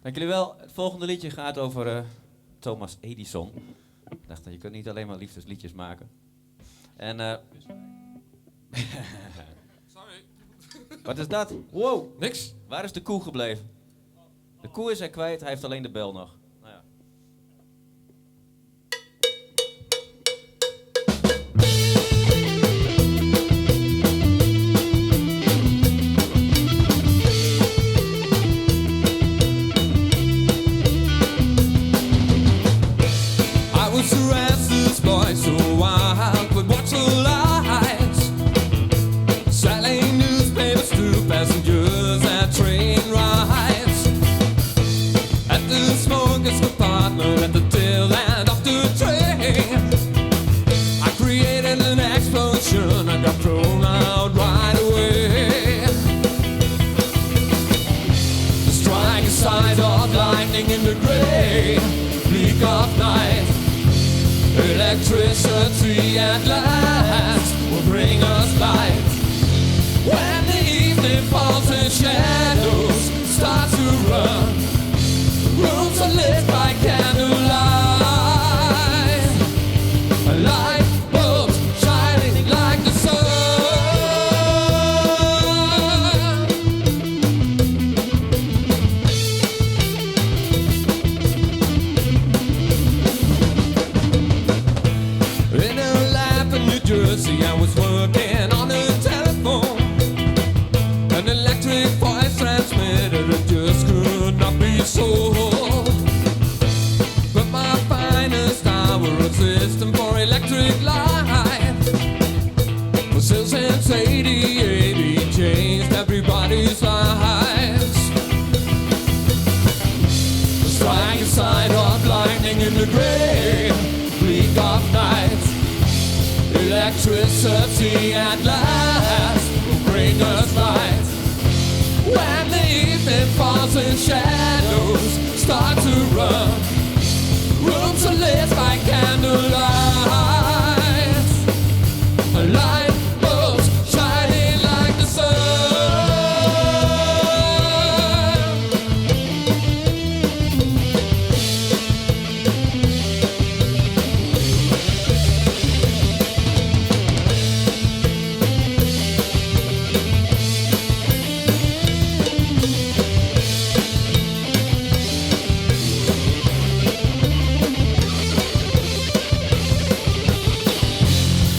Dank jullie wel. Het volgende liedje gaat over Thomas Edison. Ik dacht, je kunt niet alleen maar liefdesliedjes maken. En Sorry. wat is dat? Wow. Niks. Waar is de koe gebleven? De koe is hij kwijt, hij heeft alleen de bel nog. Nou ja. I was a restless boy, so wild, but watch the lights. Selling newspapers to passengers at train rides. At the smoker's compartment, at the tail end of the train, I created an explosion, I got thrown out right away. The striking side of lightning in the grey, bleak of night. Electricity at last will bring us light. When the evening falls and shadows start to run, rooms are lit by candlelight. Light bulbs shining like the sun. In a lab in New Jersey, I was working on a telephone. An electric voice transmitter that just could not be sold. But my finest hour, a system for electric light, for sales since 88, he changed everybody's lives. The striking side of lightning in the grey, bleak of night. Electricity at last will bring us light. When the evening falls and shadows start to run, rooms are lit by candlelight. Light bulbs shining like the sun.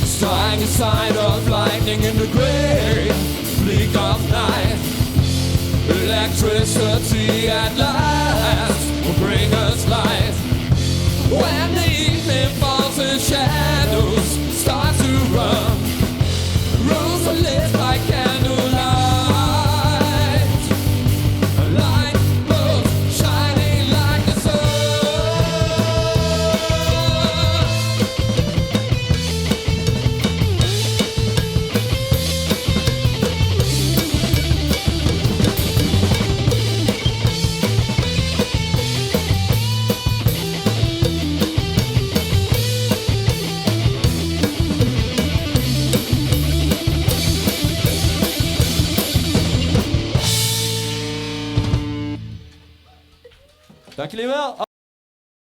Striking side of lightning in the grey, bleak of night. Electricity at last will bring us light. When the evening falls and shadows start to run, rooms are lit by candlelight. Light bulbs shining like the sun. Dank jullie wel.